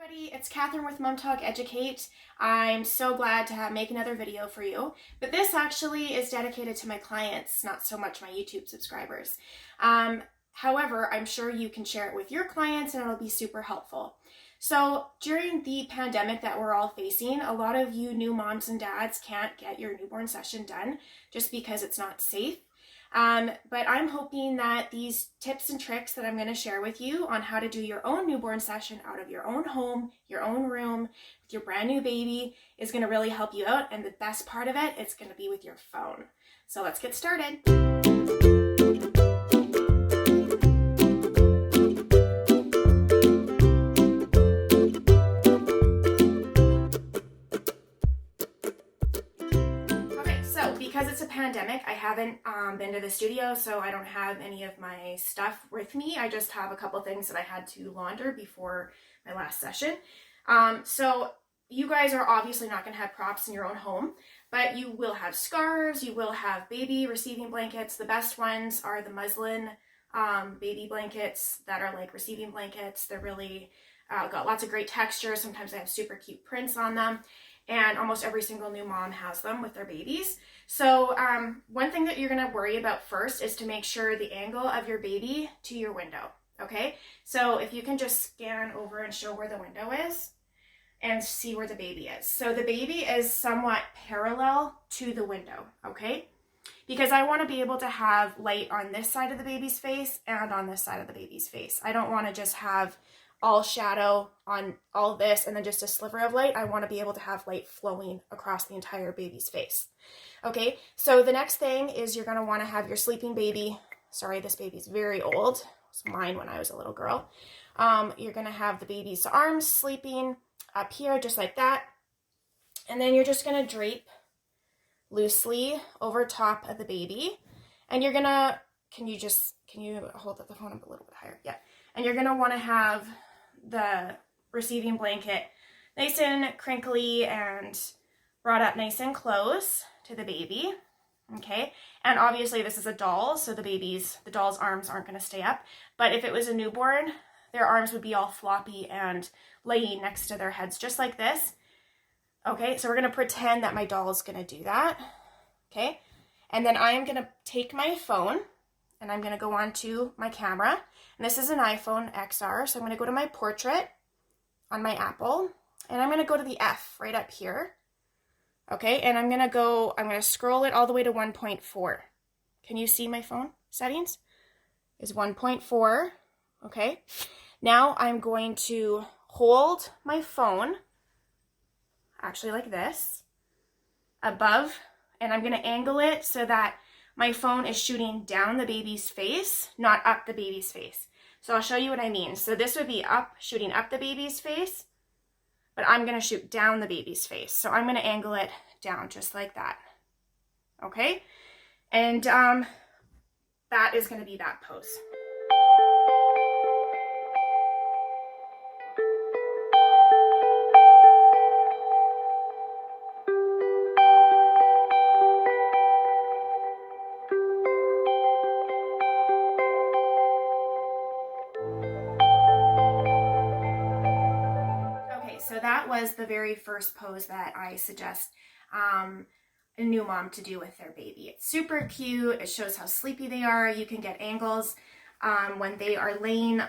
Everybody, it's Kathryn with Mom Talk Educate. I'm so glad to make another video for you, but this actually is dedicated to my clients, not so much my YouTube subscribers. However, I'm sure you can share it with your clients and it'll be super helpful. So during the pandemic that we're all facing, a lot of you new moms and dads can't get your newborn session done just because it's not safe. But I'm hoping that these tips and tricks that I'm going to share with you on how to do your own newborn session out of your own home, your own room, with your brand new baby is going to really help you out. And the best part of it, it's going to be with your phone. So let's get started. Because it's a pandemic, I haven't been to the studio, so I don't have any of my stuff with me. I just have a couple things that I had to launder before my last session. So you guys are obviously not going to have props in your own home, but you will have scarves, you will have baby receiving blankets. The best ones are the muslin baby blankets that are like receiving blankets. They're really got lots of great texture. Sometimes they have super cute prints on them. And almost every single new mom has them with their babies. So one thing that you're going to worry about first is to make sure the angle of your baby to your window, okay? So if you can just scan over and show where the window is and see where the baby is. So the baby is somewhat parallel to the window, okay? Because I want to be able to have light on this side of the baby's face and on this side of the baby's face. I don't want to just have all shadow on all this and then just a sliver of light. I want to be able to have light flowing across the entire baby's face. Okay, so the next thing is you're going to want to have your sleeping baby. Sorry, this baby's very old. It was mine when I was a little girl. You're going to have the baby's arms sleeping up here just like that. And then you're just going to drape loosely over top of the baby. And you're going to, can you hold up the phone up a little bit higher? Yeah. And you're going to want to have the receiving blanket nice and crinkly and brought up nice and close to the baby, okay? And obviously this is a doll, so the doll's arms aren't going to stay up. But if it was a newborn, their arms would be all floppy and laying next to their heads, just like this. Okay, so we're going to pretend that my doll is going to do that, okay? And then I am going to take my phone and I'm going to go on to my camera. And this is an iPhone XR, so I'm going to go to my portrait on my Apple, and I'm going to go to the F right up here. Okay, and I'm going to scroll it all the way to 1.4. Can you see my phone settings? Is 1.4. Okay, now I'm going to hold my phone, actually like this, above, and I'm going to angle it so that my phone is shooting down the baby's face, not up the baby's face. So I'll show you what I mean. So this would be up, shooting up the baby's face, but I'm going to shoot down the baby's face. So I'm going to angle it down just like that. Okay? And that is going to be that pose. So that was the very first pose that I suggest a new mom to do with their baby. It's super cute. It shows how sleepy they are. You can get angles when they are laying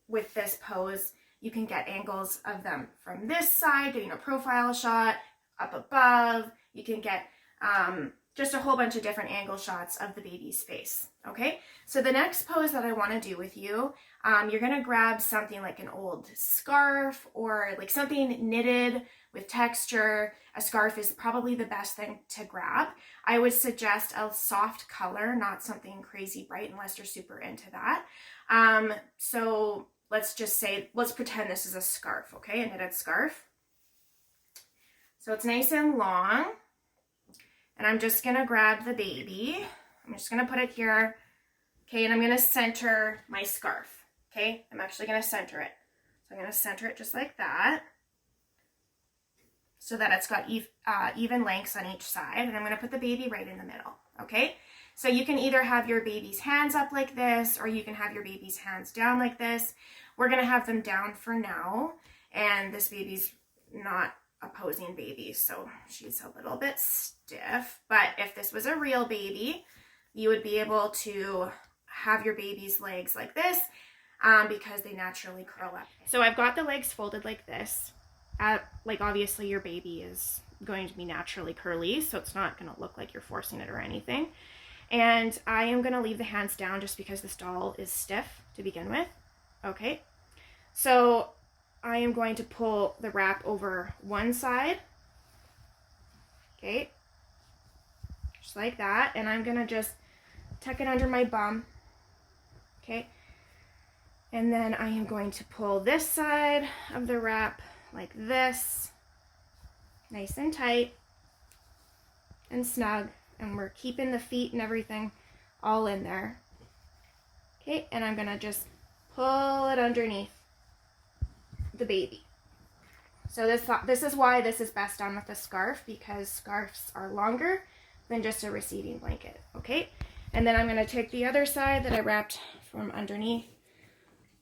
with this pose. You can get angles of them from this side, getting a profile shot, up above. You can get just a whole bunch of different angle shots of the baby's face. Okay, so the next pose that I want to do with you, you're going to grab something like an old scarf or like something knitted with texture. A scarf is probably the best thing to grab. I would suggest a soft color, not something crazy bright unless you're super into that. So let's pretend this is a scarf, okay, a knitted scarf. So it's nice and long. And I'm just going to grab the baby. I'm just going to put it here. Okay, and I'm going to center my scarf. Okay, I'm actually going to center it. So I'm going to center it just like that, so that it's got even lengths on each side. And I'm going to put the baby right in the middle. Okay, so you can either have your baby's hands up like this, or you can have your baby's hands down like this. We're going to have them down for now. and this baby's not a posing baby, so she's a little bit stiff. But if this was a real baby, you would be able to have your baby's legs like this because they naturally curl up. So I've got the legs folded like this. Like obviously your baby is going to be naturally curly, so it's not going to look like you're forcing it or anything. And I am going to leave the hands down just because this doll is stiff to begin with. Okay, so I am going to pull the wrap over one side. Okay, just like that. And I'm going to just tuck it under my bum. Okay, and then I am going to pull this side of the wrap like this, nice and tight and snug, and we're keeping the feet and everything all in there. Okay, and I'm gonna just pull it underneath the baby. So this is why this is best done with a scarf, because scarves are longer than just a receiving blanket. Okay, and then I'm gonna take the other side that I wrapped from underneath,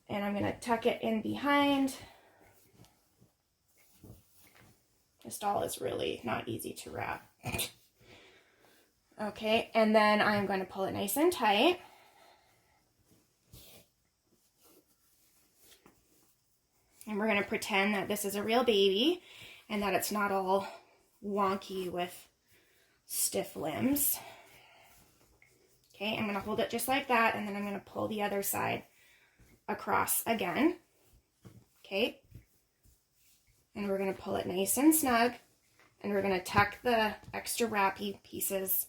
and I'm gonna tuck it in behind. This doll is really not easy to wrap. Okay, and then I'm going to pull it nice and tight. And we're going to pretend that this is a real baby and that it's not all wonky with stiff limbs. Okay, I'm going to hold it just like that, and then I'm going to pull the other side across again. Okay. And we're going to pull it nice and snug, and we're going to tuck the extra wrappy pieces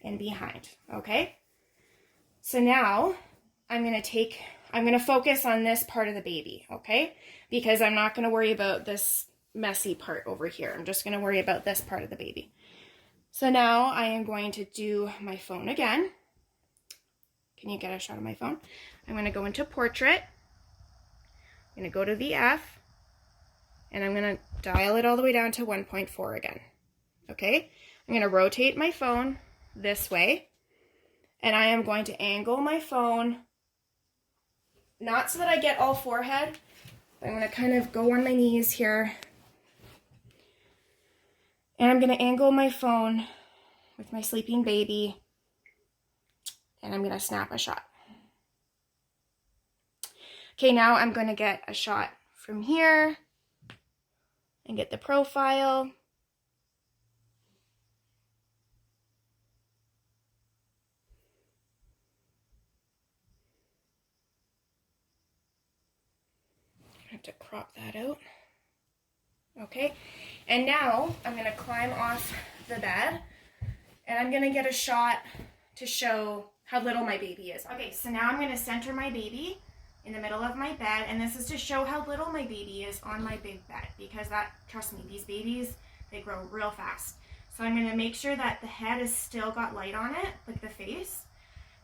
in behind. Okay, so now I'm going to focus on this part of the baby. Okay, because I'm not going to worry about this messy part over here. I'm just going to worry about this part of the baby. So now I am going to do my phone again. Can you get a shot of my phone? I'm going to go into portrait. I'm going to go to the F. And I'm going to dial it all the way down to 1.4 again. Okay, I'm going to rotate my phone this way, and I am going to angle my phone, not so that I get all forehead, but I'm going to kind of go on my knees here, and I'm going to angle my phone with my sleeping baby, and I'm going to snap a shot. Okay, now I'm going to get a shot from here and get the profile. I have to crop that out. Okay, and now I'm going to climb off the bed, and I'm going to get a shot to show how little my baby is. Okay, so now I'm going to center my baby in the middle of my bed, and this is to show how little my baby is on my big bed, because trust me, these babies, they grow real fast. So I'm going to make sure that the head has still got light on it, like the face,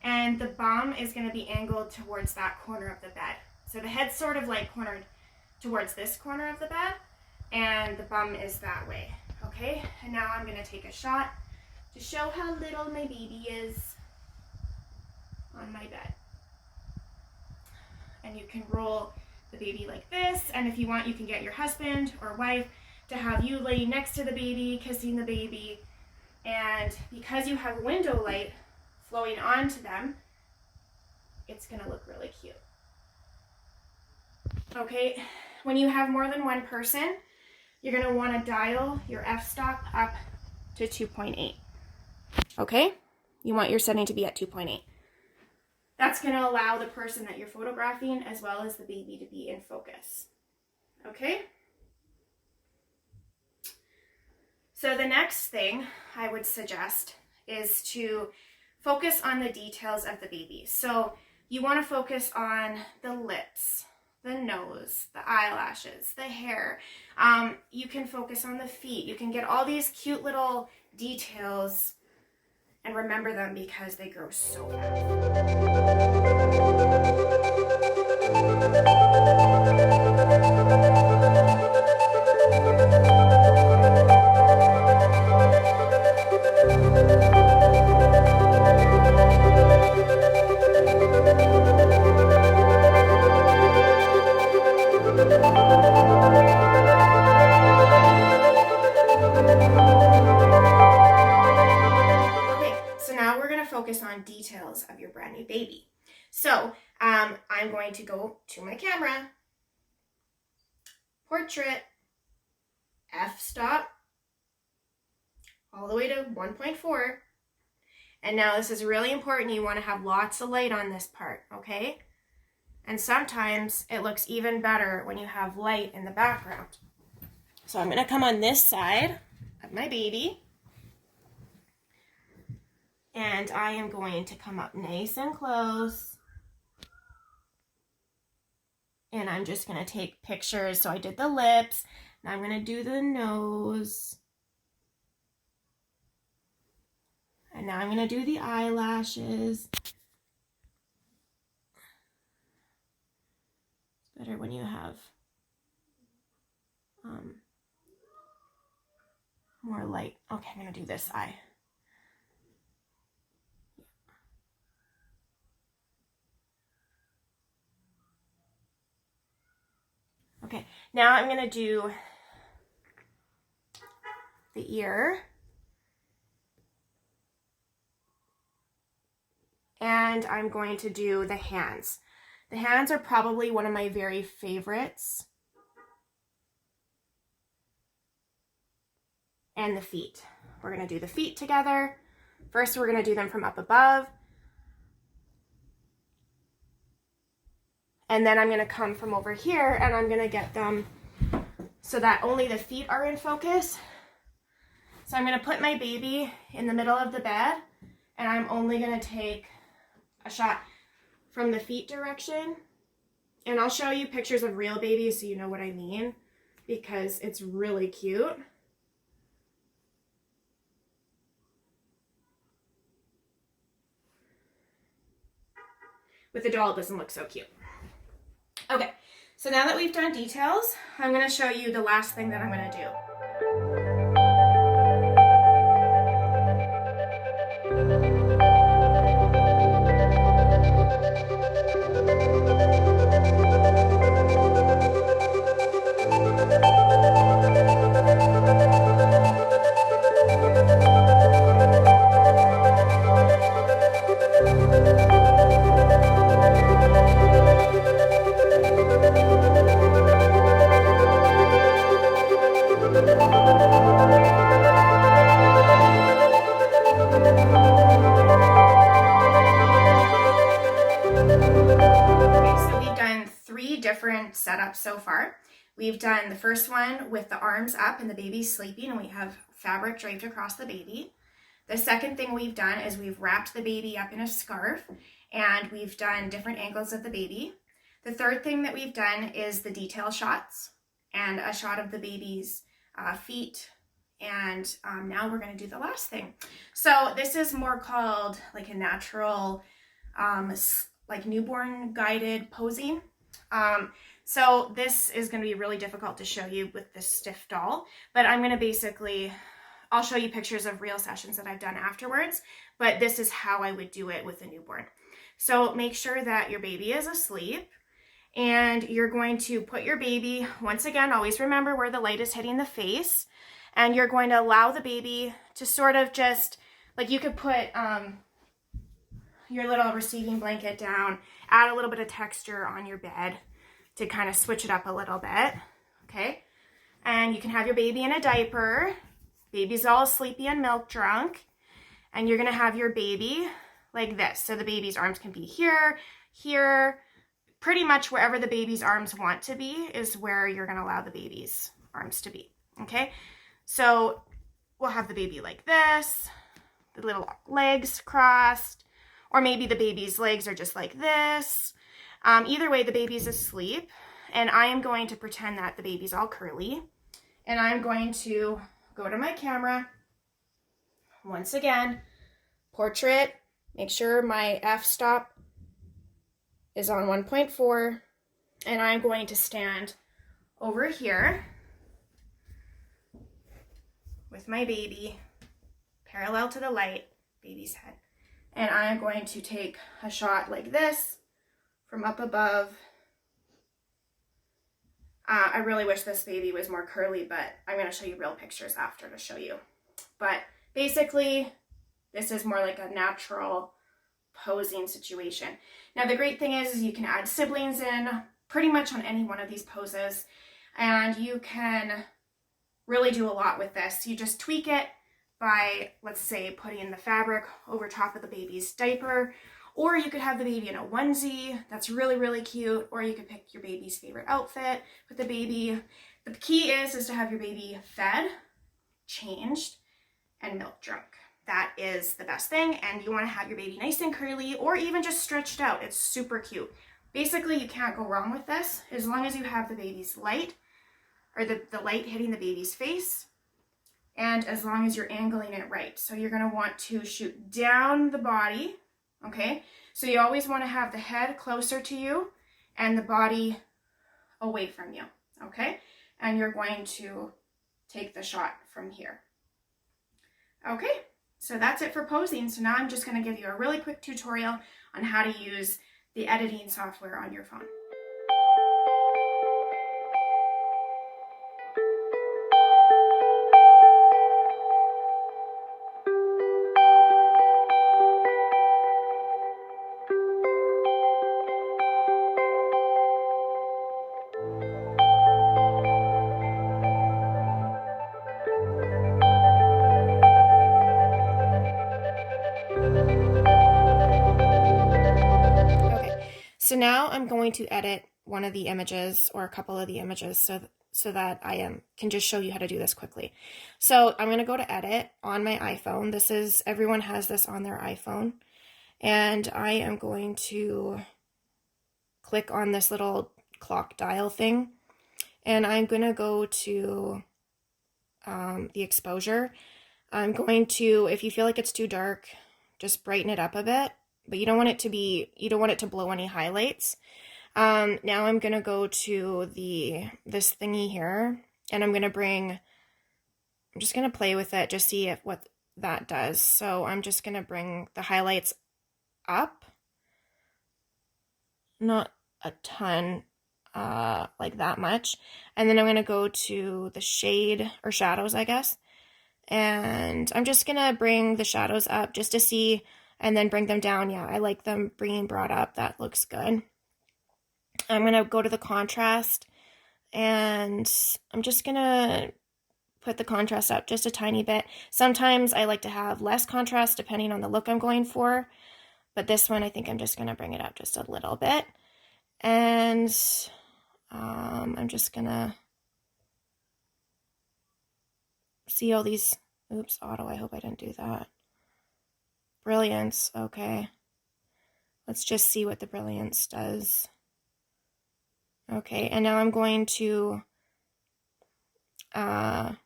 and the bum is going to be angled towards that corner of the bed. So the head's sort of like cornered towards this corner of the bed, and the bum is that way. Okay, and now I'm going to take a shot to show how little my baby is on my bed. And you can roll the baby like this, and if you want, you can get your husband or wife to have you lay next to the baby, kissing the baby, and because you have window light flowing onto them, it's going to look really cute. Okay, when you have more than one person, you're going to want to dial your f-stop up to 2.8. Okay, you want your setting to be at 2.8. That's going to allow the person that you're photographing as well as the baby to be in focus. Okay? So the next thing I would suggest is to focus on the details of the baby. So you want to focus on the lips, the nose, the eyelashes, the hair. You can focus on the feet. You can get all these cute little details and remember them because they grow so fast. So I'm going to go to my camera, portrait, f-stop, all the way to 1.4. And now this is really important. You want to have lots of light on this part, okay? And sometimes it looks even better when you have light in the background. So I'm going to come on this side of my baby. And I am going to come up nice and close. And I'm just going to take pictures. So I did the lips. Now I'm going to do the nose. And now I'm going to do the eyelashes. It's better when you have more light. Okay, I'm going to do this eye. Okay, now I'm going to do the ear. And I'm going to do the hands. The hands are probably one of my very favorites. And the feet. We're going to do the feet together. First, we're going to do them from up above. And then I'm going to come from over here and I'm going to get them so that only the feet are in focus. So I'm going to put my baby in the middle of the bed and I'm only going to take a shot from the feet direction. And I'll show you pictures of real babies so you know what I mean, because it's really cute. With the doll, it doesn't look so cute. Okay, so now that we've done details, I'm going to show you the last thing that I'm going to do. Different setups so far. We've done the first one with the arms up and the baby's sleeping and we have fabric draped across the baby. The second thing we've done is we've wrapped the baby up in a scarf and we've done different angles of the baby. The third thing that we've done is the detail shots and a shot of the baby's feet. And now we're going to do the last thing. So this is more called like a natural, like newborn guided posing. So this is going to be really difficult to show you with this stiff doll, but I'm going to I'll show you pictures of real sessions that I've done afterwards, but this is how I would do it with a newborn. So make sure that your baby is asleep and you're going to put your baby, once again, always remember where the light is hitting the face, and you're going to allow the baby to sort of just, like you could put your little receiving blanket down, add a little bit of texture on your bed to kind of switch it up a little bit, okay? And you can have your baby in a diaper. Baby's all sleepy and milk drunk. And you're gonna have your baby like this. So the baby's arms can be here, here, pretty much wherever the baby's arms want to be is where you're gonna allow the baby's arms to be, okay? So we'll have the baby like this, the little legs crossed, or maybe the baby's legs are just like this. Either way, the baby's asleep, and I am going to pretend that the baby's all curly, and I'm going to go to my camera. Once again, portrait, make sure my f-stop is on 1.4, and I'm going to stand over here with my baby, parallel to the light, baby's head. And I'm going to take a shot like this from up above. I really wish this baby was more curly, but I'm going to show you real pictures after to show you. But basically, this is more like a natural posing situation. Now the great thing is you can add siblings in pretty much on any one of these poses, and you can really do a lot with this. You just tweak it by, let's say, putting the fabric over top of the baby's diaper, or you could have the baby in a onesie. That's really, really cute. Or you could pick your baby's favorite outfit with the baby. The key is to have your baby fed, changed, and milk drunk. That is the best thing. And you want to have your baby nice and curly, or even just stretched out. It's super cute. Basically, you can't go wrong with this as long as you have the baby's light, or the light hitting the baby's face, and as long as you're angling it right. So you're going to want to shoot down the body, okay? So you always want to have the head closer to you and the body away from you, okay? And you're going to take the shot from here. Okay, so that's it for posing. So now I'm just going to give you a really quick tutorial on how to use the editing software on your phone. So now I'm going to edit one of the images or a couple of the images so that I can just show you how to do this quickly. So I'm going to go to edit on my iPhone. Everyone has this on their iPhone. And I am going to click on this little clock dial thing. And I'm going to go to the exposure. I'm going to, if you feel like it's too dark, just brighten it up a bit. But you don't want it to blow any highlights. Now I'm going to go to this thingy here, and I'm just going to play with it, just see what that does. So I'm just going to bring the highlights up, not a ton, like that much. And then I'm going to go to the shade or shadows, I guess. And I'm just going to bring the shadows up just to see, and then bring them down. Yeah, I like them being brought up. That looks good. I'm going to go to the contrast, and I'm just going to put the contrast up just a tiny bit. Sometimes I like to have less contrast depending on the look I'm going for, but this one I think I'm just going to bring it up just a little bit. And I'm just going to see all these, oops, auto, I hope I didn't do that. Brilliance, okay. Let's just see what the brilliance does. Okay, and now I'm going to, I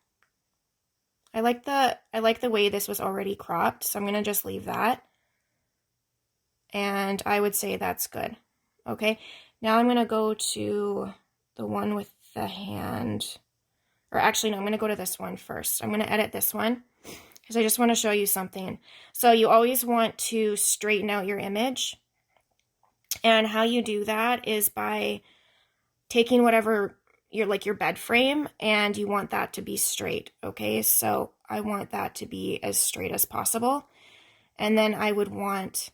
like the way this was already cropped, so I'm going to just leave that. And I would say that's good. Okay, now I'm going to go to the one with the hand, or actually no, I'm going to go to this one first. I'm going to edit this one, because I just want to show you something. So you always want to straighten out your image. And how you do that is by taking whatever your bed frame, and you want that to be straight. Okay, so I want that to be as straight as possible. And then I would want,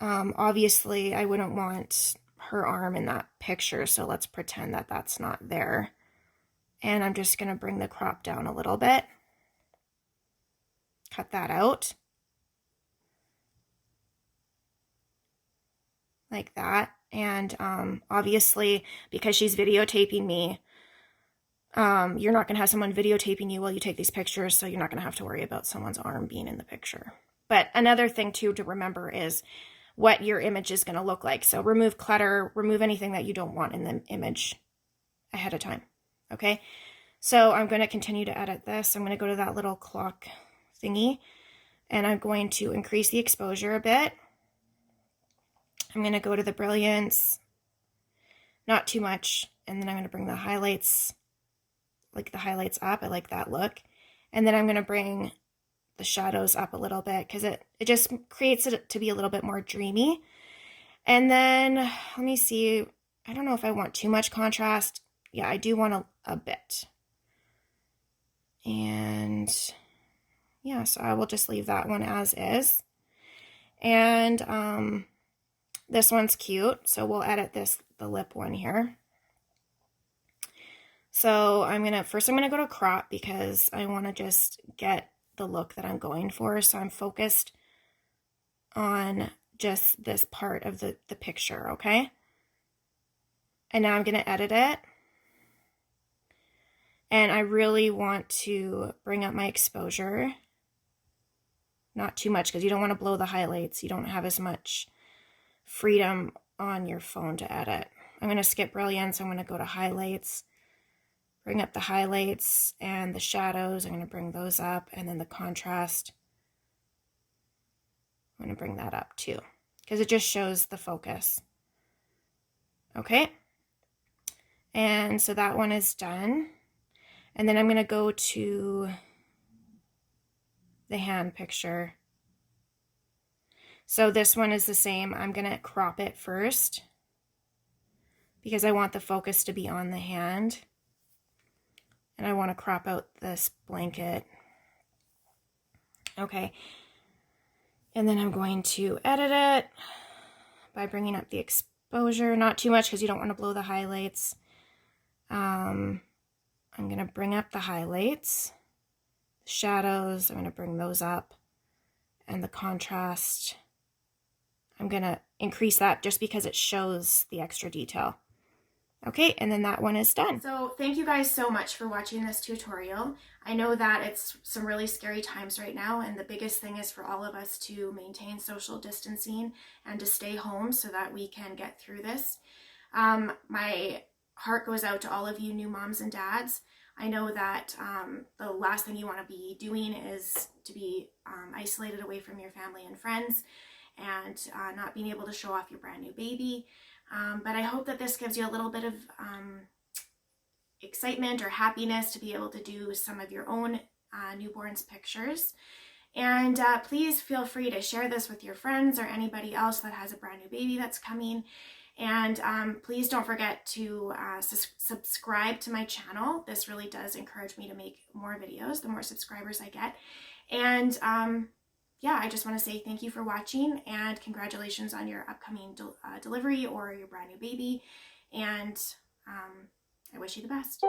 obviously I wouldn't want her arm in that picture. So let's pretend that that's not there. And I'm just going to bring the crop down a little bit. Cut that out. Like that. And obviously, because she's videotaping me, you're not going to have someone videotaping you while you take these pictures, so you're not going to have to worry about someone's arm being in the picture. But another thing, too, to remember is what your image is going to look like. So remove clutter, remove anything that you don't want in the image ahead of time. Okay? So I'm going to continue to edit this. I'm going to go to that little clock thingy, and I'm going to increase the exposure a bit. I'm going to go to the brilliance, not too much, and then I'm going to bring the highlights, like the highlights up. I like that look. And then I'm going to bring the shadows up a little bit, because it just creates it to be a little bit more dreamy. And then, let me see, I don't know if I want too much contrast. Yeah, I do want a bit. And yeah, so I will just leave that one as is. And this one's cute, so we'll edit the lip one here. So I'm gonna go to crop because I want to just get the look that I'm going for. So I'm focused on just this part of the picture, okay? And now I'm gonna edit it. And I really want to bring up my exposure. Not too much because you don't want to blow the highlights. You don't have as much freedom on your phone to edit. I'm going to skip brilliance. I'm going to go to highlights, bring up the highlights and the shadows. I'm going to bring those up, and then the contrast, I'm going to bring that up too because it just shows the focus. Okay. And so that one is done. And then I'm going to go to the hand picture. So this one is the same. I'm going to crop it first because I want the focus to be on the hand. And I want to crop out this blanket. Okay. And then I'm going to edit it by bringing up the exposure. Not too much because you don't want to blow the highlights. I'm going to bring up the highlights. The shadows, I'm going to bring those up. And the contrast, I'm going to increase that just because it shows the extra detail. Okay, and then that one is done. So thank you guys so much for watching this tutorial. I know that it's some really scary times right now, and the biggest thing is for all of us to maintain social distancing and to stay home so that we can get through this. My heart goes out to all of you new moms and dads. I know that the last thing you want to be doing is to be isolated away from your family and friends and not being able to show off your brand new baby. But I hope that this gives you a little bit of excitement or happiness to be able to do some of your own newborns pictures. And please feel free to share this with your friends or anybody else that has a brand new baby that's coming. And please don't forget to subscribe to my channel. This really does encourage me to make more videos, the more subscribers I get. And yeah, I just want to say thank you for watching and congratulations on your upcoming delivery or your brand new baby. And I wish you the best.